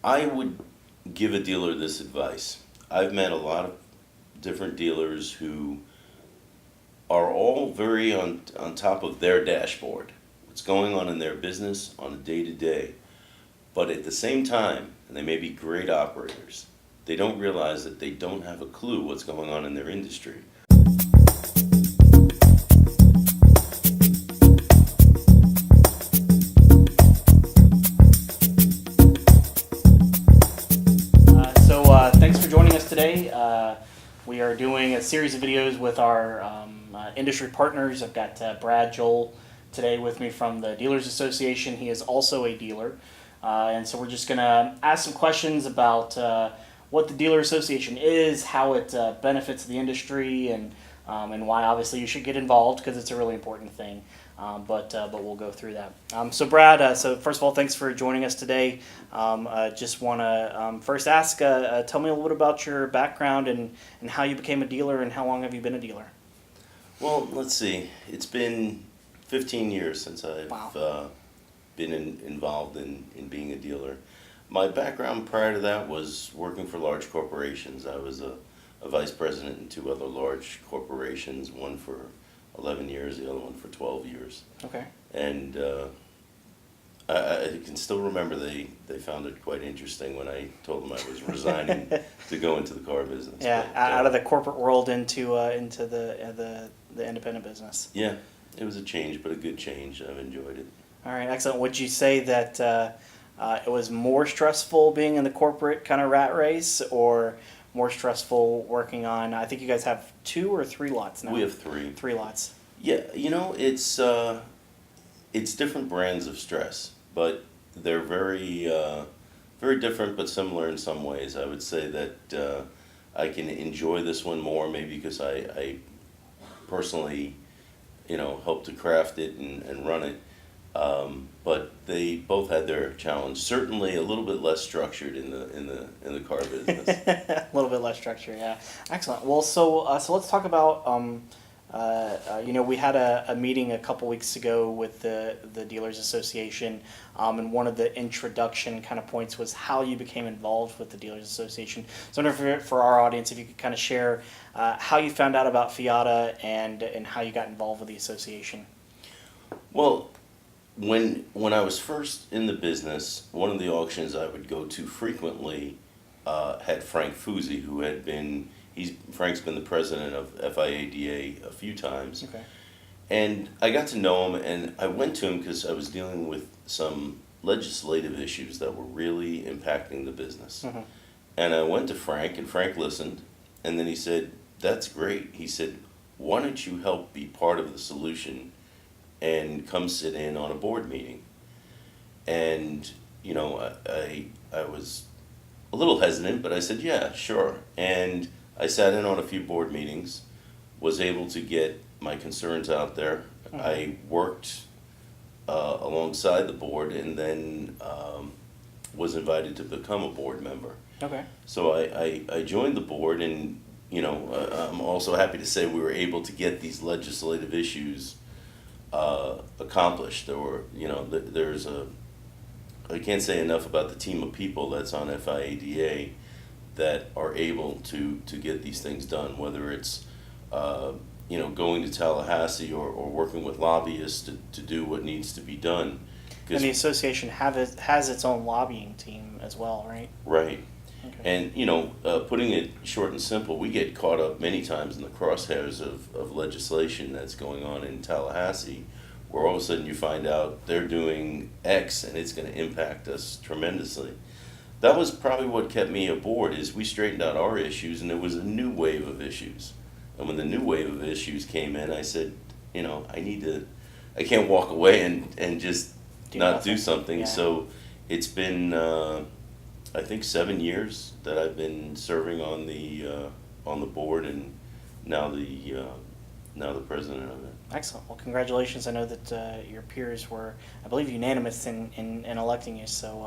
I would give a dealer this advice. I've met a lot of different dealers who are all very on top of their dashboard, what's going on in their business on a day-to-day. But at the same time, and they may be great operators, they don't realize that they don't have a clue what's going on in their industry. Thanks for joining us today. We are doing a series of videos with our industry partners. I've got Brad Joel today with me from the Dealers Association. He is also a dealer. And so we're just going to ask some questions about what the Dealer Association is, how it benefits the industry, and why obviously you should get involved because it's a really important thing. But we'll go through that. So Brad, so first of all, thanks for joining us today. Just want to first ask, tell me a little bit about your background and how you became a dealer and how long have you been a dealer? Well, let's see. It's been 15 years since I've been involved in being a dealer. My background prior to that was working for large corporations. I was a vice president in two other large corporations, one for 11 years, the other one for 12 years. Okay. And I can still remember they found it quite interesting when I told them I was resigning to go into the car business. Yeah, but, out of the corporate world into the independent business. Yeah, it was a change, but a good change. I've enjoyed it. All right, excellent. Would you say that it was more stressful being in the corporate kind of rat race, or more stressful working on, I think you guys have 2 or 3 lots now? We have 3. 3 lots. Yeah, it's different brands of stress, but they're very different but similar in some ways. I would say that I can enjoy this one more, maybe because I personally, helped to craft it and run it. But they both had their challenge. Certainly a little bit less structured in the car business. A little bit less structured, yeah. Excellent. Well, so let's talk about we had a meeting a couple weeks ago with the Dealers Association, and one of the introduction kind of points was how you became involved with the Dealers Association. So I wonder for our audience if you could kind of share how you found out about FIADA and how you got involved with the association. Well, when I was first in the business, one of the auctions I would go to frequently had Frank Fuzzi, who had been, Frank's been the president of FIADA a few times. Okay. And I got to know him, and I went to him because I was dealing with some legislative issues that were really impacting the business. Mm-hmm. And I went to Frank, and Frank listened, and then he said, "That's great." He said, "Why don't you help be part of the solution and come sit in on a board meeting?" And, I was a little hesitant, but I said, "Yeah, sure." And I sat in on a few board meetings, was able to get my concerns out there. Mm-hmm. I worked alongside the board, and then was invited to become a board member. Okay. So I joined the board, and, I'm also happy to say we were able to get these legislative issues accomplished. There were, I can't say enough about the team of people that's on FIADA that are able to get these things done, whether it's, going to Tallahassee or working with lobbyists to do what needs to be done. And the association has its own lobbying team as well, right? Right. Okay. And, putting it short and simple, we get caught up many times in the crosshairs of legislation that's going on in Tallahassee, where all of a sudden you find out they're doing X and it's going to impact us tremendously. That was probably what kept me aboard, is we straightened out our issues, and there was a new wave of issues. And when the new wave of issues came in, I said, I can't walk away and just not do something. Yeah. So it's been, I think 7 years that I've been serving on the board, and now the president of it. Excellent. Well, congratulations. I know that your peers were, I believe, unanimous in electing you. So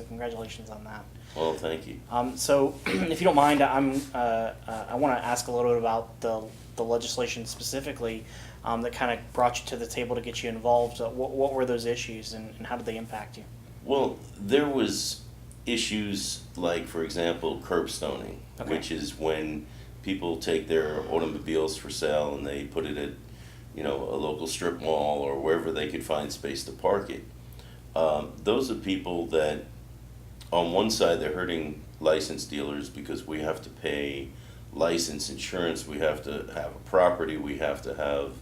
congratulations on that. Well, thank you. So if you don't mind, I want to ask a little bit about the legislation specifically that kind of brought you to the table to get you involved. What were those issues, and how did they impact you? Well, there was issues like, for example, curb stoning, Okay. which is when people take their automobiles for sale and they put it at, a local strip mall or wherever they could find space to park it. Those are people that, on one side, they're hurting licensed dealers because we have to pay license insurance, we have to have a property, we have to have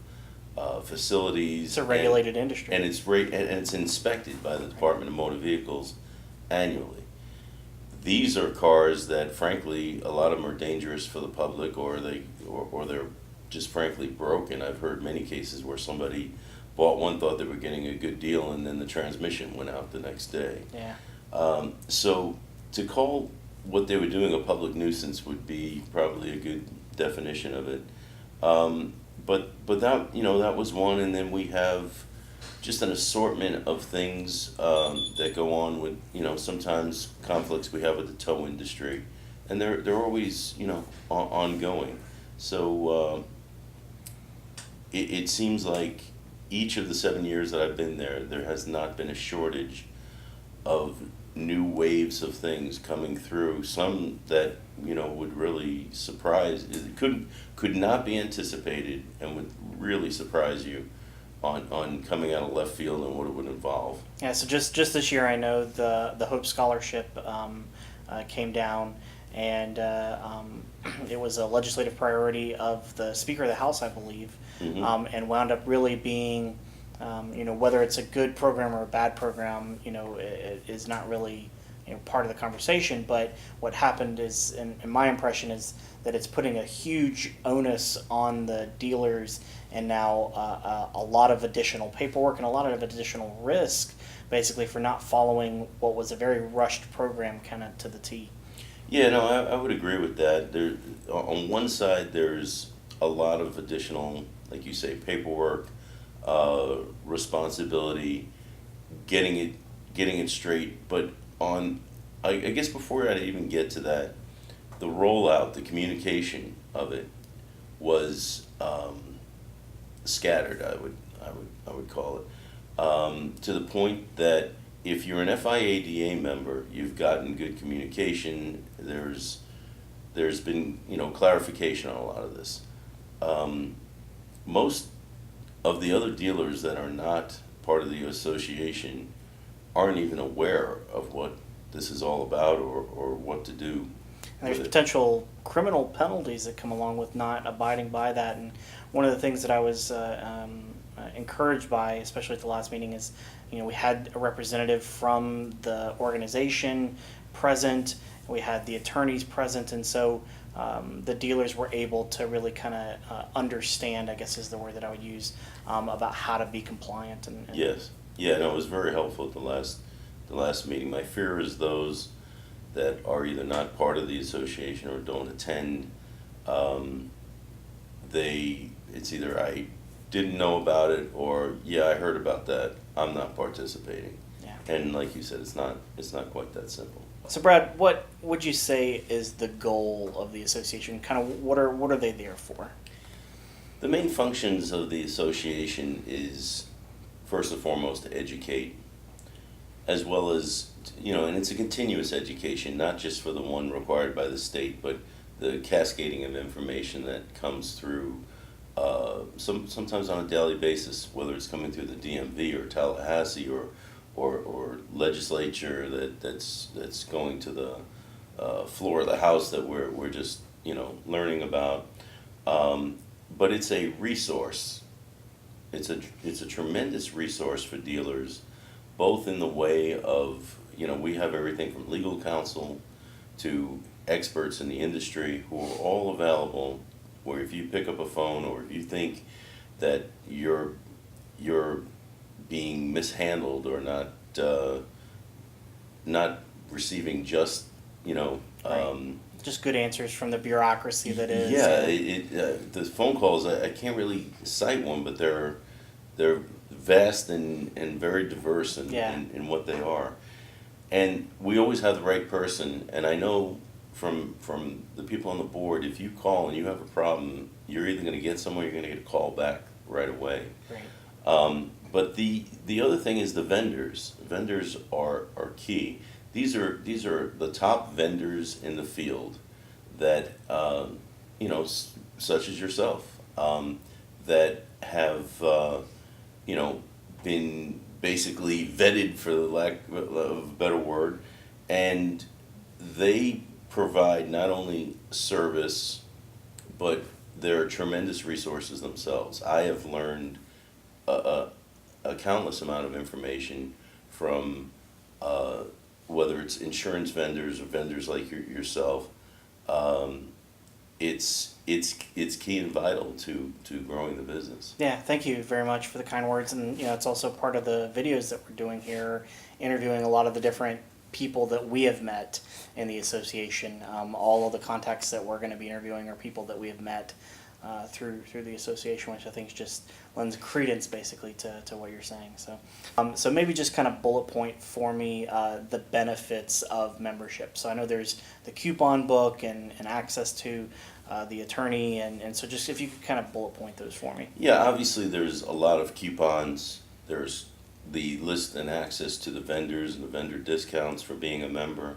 facilities. It's a regulated industry. And it's inspected by the Department of Motor Vehicles annually. These are cars that, frankly, a lot of them are dangerous for the public, or they're just frankly broken. I've heard many cases where somebody bought one, thought they were getting a good deal, and then the transmission went out the next day. Yeah. So to call what they were doing a public nuisance would be probably a good definition of it. But that, that was one, and then we have just an assortment of things that go on with, sometimes conflicts we have with the tow industry, and they're always, ongoing. So it seems like each of the 7 years that I've been there has not been a shortage of new waves of things coming through. Some that would really surprise, it could not be anticipated, and would really surprise you on coming out of left field and what it would involve. Yeah. So just this year, I know the Hope Scholarship came down, and it was a legislative priority of the Speaker of the House, I believe, and wound up really being, whether it's a good program or a bad program, it is not really part of the conversation. But what happened is, and my impression is that it's putting a huge onus on the dealers, and now a lot of additional paperwork and a lot of additional risk, basically, for not following what was a very rushed program kind of to the T. Yeah, no, I would agree with that. There, on one side, there's a lot of additional, like you say, paperwork, responsibility, getting it straight. But I guess before I even get to that, the rollout, the communication of it was scattered. I would call it, to the point that if you're an FIADA member, you've gotten good communication. There's been clarification on a lot of this. Most of the other dealers that are not part of the association aren't even aware of what this is all about, or what to do. And there's potential criminal penalties that come along with not abiding by that. And one of the things that I was encouraged by, especially at the last meeting, is we had a representative from the organization present. We had the attorneys present, and so the dealers were able to really kind of understand, I guess is the word that I would use, about how to be compliant. And Yes. Yeah, no, it was very helpful at the last meeting. My fear is those that are either not part of the association or don't attend, it's either I didn't know about it, or I heard about that, I'm not participating. Yeah. And like you said, it's not quite that simple. So Brad, what would you say is the goal of the association? Kind of what are they there for? The main functions of the association is, first and foremost, to educate, as well as, and it's a continuous education, not just for the one required by the state, but the cascading of information that comes through sometimes on a daily basis, whether it's coming through the DMV or Tallahassee or legislature that's going to the floor of the House that we're just learning about. But it's a resource. It's a tremendous resource for dealers, both in the way of we have everything from legal counsel to experts in the industry who are all available. Where if you pick up a phone, or if you think that you're being mishandled or not receiving just just good answers from the bureaucracy that is. Yeah, the phone calls, I can't really cite one, but they're vast and very diverse in what they are. And we always have the right person, and I know from the people on the board, if you call and you have a problem, you're either going to get someone, or you're going to get a call back right away. Right. But the other thing is the vendors. Vendors are key. these are the top vendors in the field that such as yourself, that have been basically vetted, for the lack of a better word, and they provide not only service, but they're tremendous resources themselves. I have learned a countless amount of information from whether it's insurance vendors or vendors like yourself. It's key and vital to growing the business. Yeah, thank you very much for the kind words. And it's also part of the videos that we're doing here, interviewing a lot of the different people that we have met in the association. All of the contacts that we're going to be interviewing are people that we have met through the association, which I think just lends credence basically to what you're saying. So maybe just kind of bullet point for me the benefits of membership. So I know there's the coupon book and access to the attorney, and so just if you could kind of bullet point those for me. Yeah, obviously there's a lot of coupons. There's the list and access to the vendors and the vendor discounts for being a member.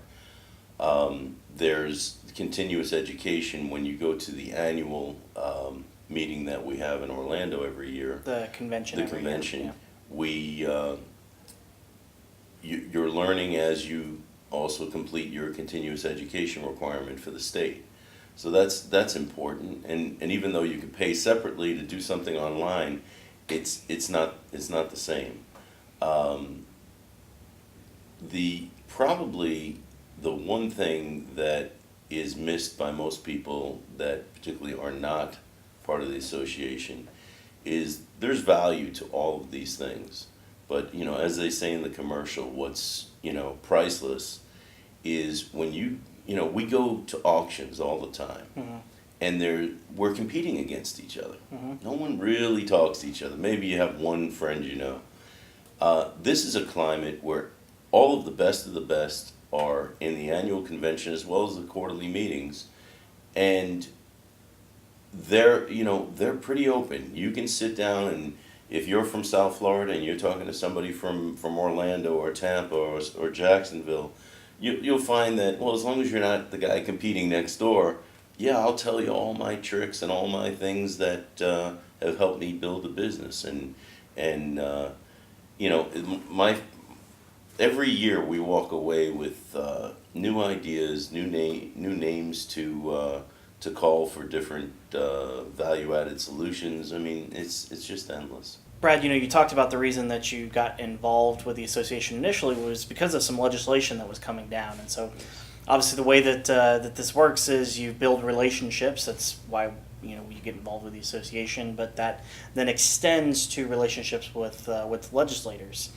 There's continuous education when you go to the annual meeting that we have in Orlando every year. The convention. Yeah. We you're learning as you also complete your continuous education requirement for the state. So that's important. And even though you can pay separately to do something online, it's not the same. Probably the one thing that is missed by most people that particularly are not part of the association is there's value to all of these things. But, as they say in the commercial, what's, priceless is when we go to auctions all the time. Mm-hmm. And we're competing against each other. Mm-hmm. No one really talks to each other. Maybe you have one friend This is a climate where all of the best are in the annual convention as well as the quarterly meetings, and they're pretty open. You can sit down, and if you're from South Florida and you're talking to somebody from Orlando or Tampa or Jacksonville, you'll find that, well, as long as you're not the guy competing next door, yeah, I'll tell you all my tricks and all my things that have helped me build a business, and every year we walk away with new ideas, new names to call for different value-added solutions. I mean, it's just endless. Brad, you talked about the reason that you got involved with the association initially was because of some legislation that was coming down, and so obviously the way that this works is you build relationships. That's why you get involved with the association, but that then extends to relationships with legislators.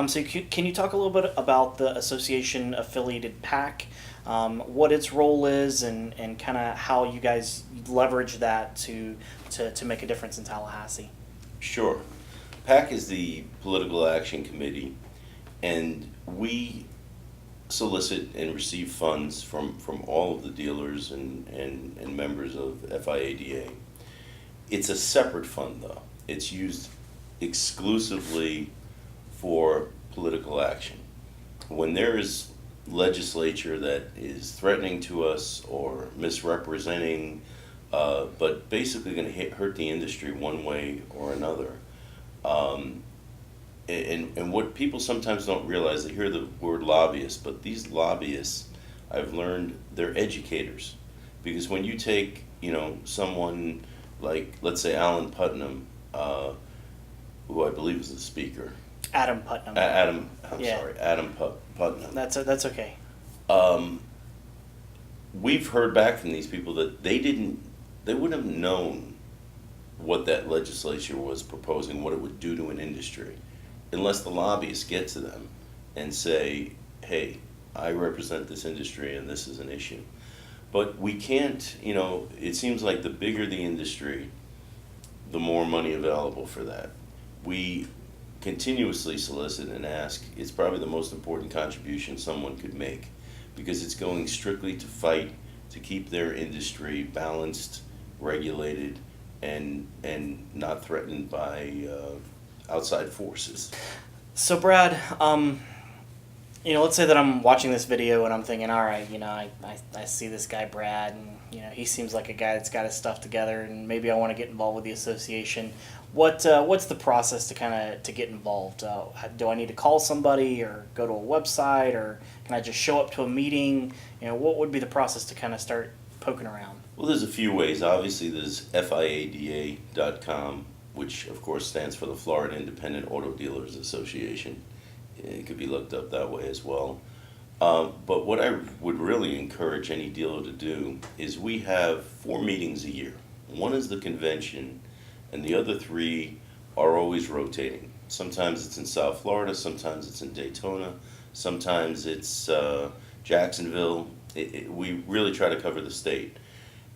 So can you talk a little bit about the association affiliated PAC, what its role is, and kind of how you guys leverage that to make a difference in Tallahassee? Sure. PAC is the Political Action Committee, and we solicit and receive funds from all of the dealers and members of FIADA. It's a separate fund, though. It's used exclusively for political action. When there is legislature that is threatening to us or misrepresenting, but basically going to hurt the industry one way or another, and what people sometimes don't realize, they hear the word lobbyist, but these lobbyists, I've learned, they're educators. Because when you take, someone like, let's say, Alan Putnam, who I believe is the speaker. Adam Putnam. Adam Putnam. That's okay. We've heard back from these people that they wouldn't have known what that legislature was proposing, what it would do to an industry, unless the lobbyists get to them and say, hey, I represent this industry and this is an issue. But we can't, it seems like the bigger the industry, the more money available for that. We continuously solicit and ask. It's probably the most important contribution someone could make, because it's going strictly to fight to keep their industry balanced, regulated, and not threatened by outside forces. So Brad, let's say that I'm watching this video and I'm thinking, all right, I see this guy Brad, and he seems like a guy that's got his stuff together, and maybe I want to get involved with the association. What's the process to get involved? Do I need to call somebody or go to a website, or can I just show up to a meeting? What would be the process to kind of start poking around? Well, there's a few ways. Obviously, there's FIADA.com, which of course stands for the Florida Independent Auto Dealers Association. It could be looked up that way as well. But what I would really encourage any dealer to do is we have 4 meetings a year. One is the convention, and the other 3 are always rotating. Sometimes it's in South Florida, sometimes it's in Daytona, sometimes it's Jacksonville. We really try to cover the state.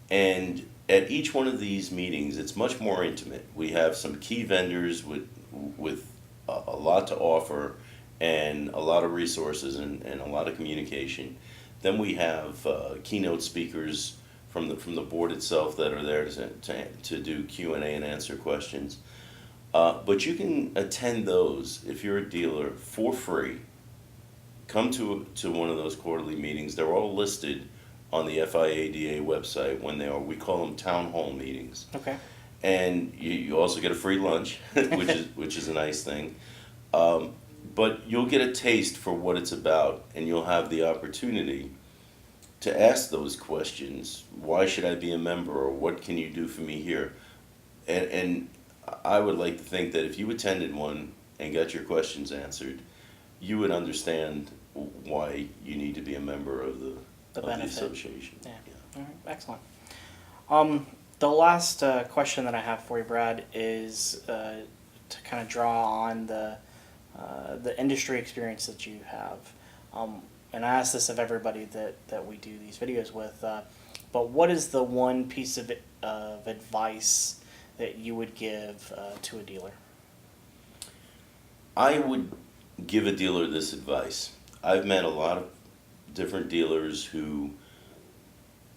And at each one of these meetings, it's much more intimate. We have some key vendors with a lot to offer, and a lot of resources and a lot of communication. Then we have keynote speakers from the board itself that are there to do Q&A and answer questions. But you can attend those if you're a dealer for free. Come to one of those quarterly meetings. They're all listed on the FIADA website when they are. We call them town hall meetings. Okay. And you also get a free lunch, which is a nice thing. But you'll get a taste for what it's about, and you'll have the opportunity to ask those questions. Why should I be a member, or what can you do for me here? And I would like to think that if you attended one and got your questions answered, you would understand why you need to be a member of the association. Yeah. All right. Excellent. The last question that I have for you, Brad, is to kind of draw on the industry experience that you have. And I ask this of everybody that we do these videos with, but what is the one piece of advice that you would give to a dealer? I would give a dealer this advice. I've met a lot of different dealers who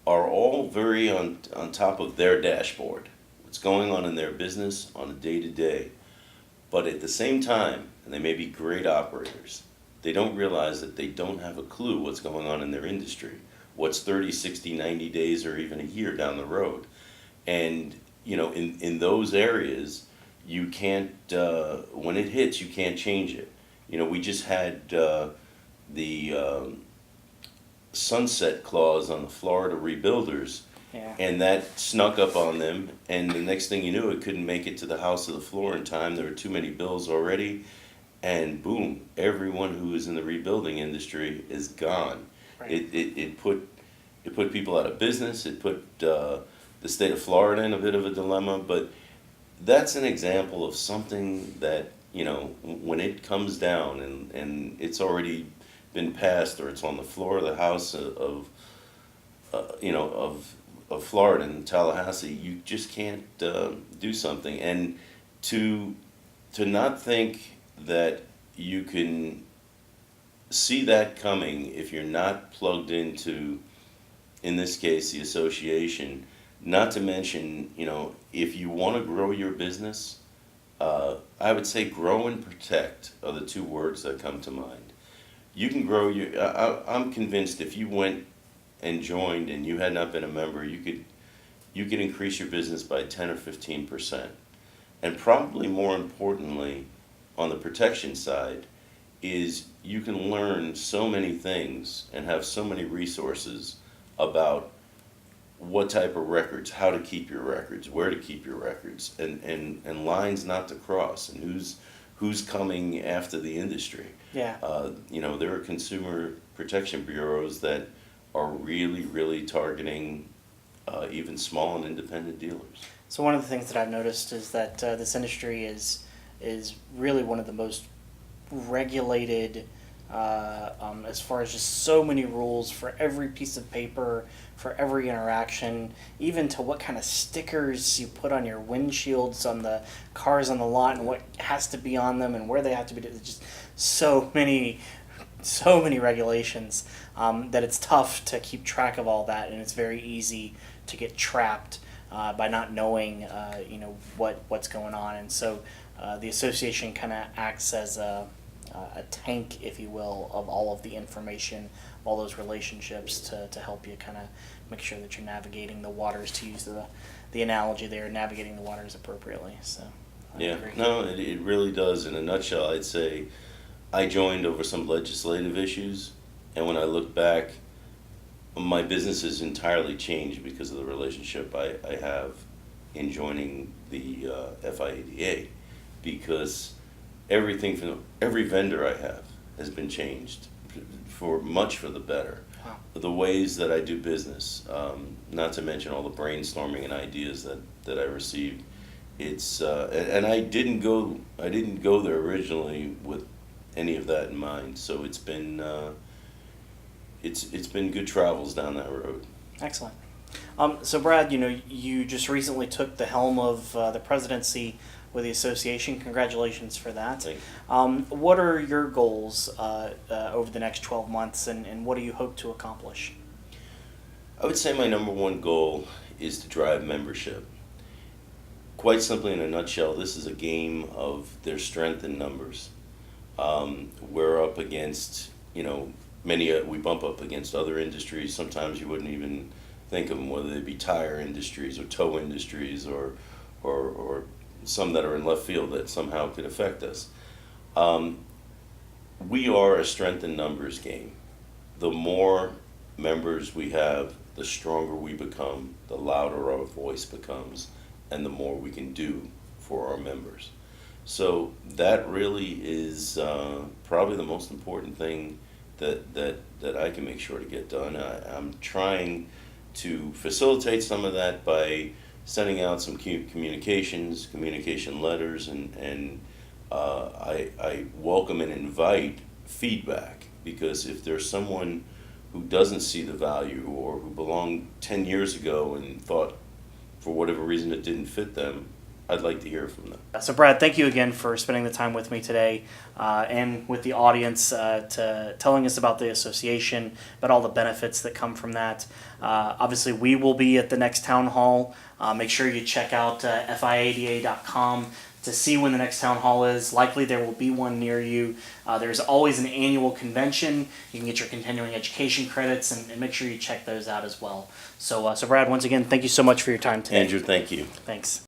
are all very on top of their dashboard, what's going on in their business on a day-to-day. But at the same time, and they may be great operators, they don't realize that they don't have a clue what's going on in their industry, what's 30, 60, 90 days or even a year down the road. And, in those areas, you can't, when it hits, you can't change it. We just had the sunset clause on the Florida rebuilders. Yeah. And that snuck up on them, and the next thing you knew, it couldn't make it to the house of the floor in time. There were too many bills already, and boom, everyone who was in the rebuilding industry is gone. Right. It put people out of business. It put the state of Florida in a bit of a dilemma. But that's an example of something that when it comes down and it's already been passed, or it's on the floor of the house of Florida and Tallahassee, you just can't do something. And to not think that you can see that coming if you're not plugged into, in this case, the association. Not to mention, if you want to grow your business, I would say grow and protect are the 2 words that come to mind. You can grow I'm convinced if you went and joined and you had not been a member, you could increase your business by 10 or 15%. And probably more importantly, on the protection side, is you can learn so many things and have so many resources about what type of records, how to keep your records, where to keep your records, and lines not to cross, and who's coming after the industry. Yeah. There are consumer protection bureaus that are really, really targeting even small and independent dealers. So one of the things that I've noticed is that this industry is really one of the most regulated, as far as just so many rules for every piece of paper, for every interaction, even to what kind of stickers you put on your windshields on the cars on the lot, and what has to be on them and where they have to be. There's just so many regulations that it's tough to keep track of all that, and it's very easy to get trapped by not knowing what's going on. And so the association kind of acts as a a tank, if you will, of all of the information, all those relationships to help you kind of make sure that you're navigating the waters, to use the analogy there, navigating the waters appropriately. So I Yeah, agree. no, it really does. In a nutshell, I'd say I joined over some legislative issues, and when I look back, my business has entirely changed because of the relationship I have in joining the FIADA, because everything from every vendor I have has been changed for much for the better. Wow. The ways that I do business, not to mention all the brainstorming and ideas that I received. It's and I didn't go there originally with any of that in mind. So it's been good travels down that road. Excellent. So Brad, you just recently took the helm of the presidency with the association. Congratulations for that. Thank you. What are your goals over the next 12 months, and what do you hope to accomplish? I would say my number one goal is to drive membership. Quite simply, in a nutshell, this is a game of their strength in numbers. We're up against, we bump up against other industries. Sometimes you wouldn't even think of them, whether they be tire industries or tow industries or some that are in left field that somehow could affect us. We are a strength in numbers game. The more members we have, the stronger we become, the louder our voice becomes, and the more we can do for our members. So that really is probably the most important thing that I can make sure to get done. I'm trying to facilitate some of that by sending out some communication letters, and I welcome and invite feedback, because if there's someone who doesn't see the value, or who belonged 10 years ago and thought for whatever reason it didn't fit them, I'd like to hear from them. So Brad, thank you again for spending the time with me today and with the audience, to telling us about the association, about all the benefits that come from that. Obviously, we will be at the next town hall. Make sure you check out FIADA.com to see when the next town hall is. Likely there will be one near you. There's always an annual convention. You can get your continuing education credits, and make sure you check those out as well. So Brad, once again, thank you so much for your time today. Andrew, thank you. Thanks.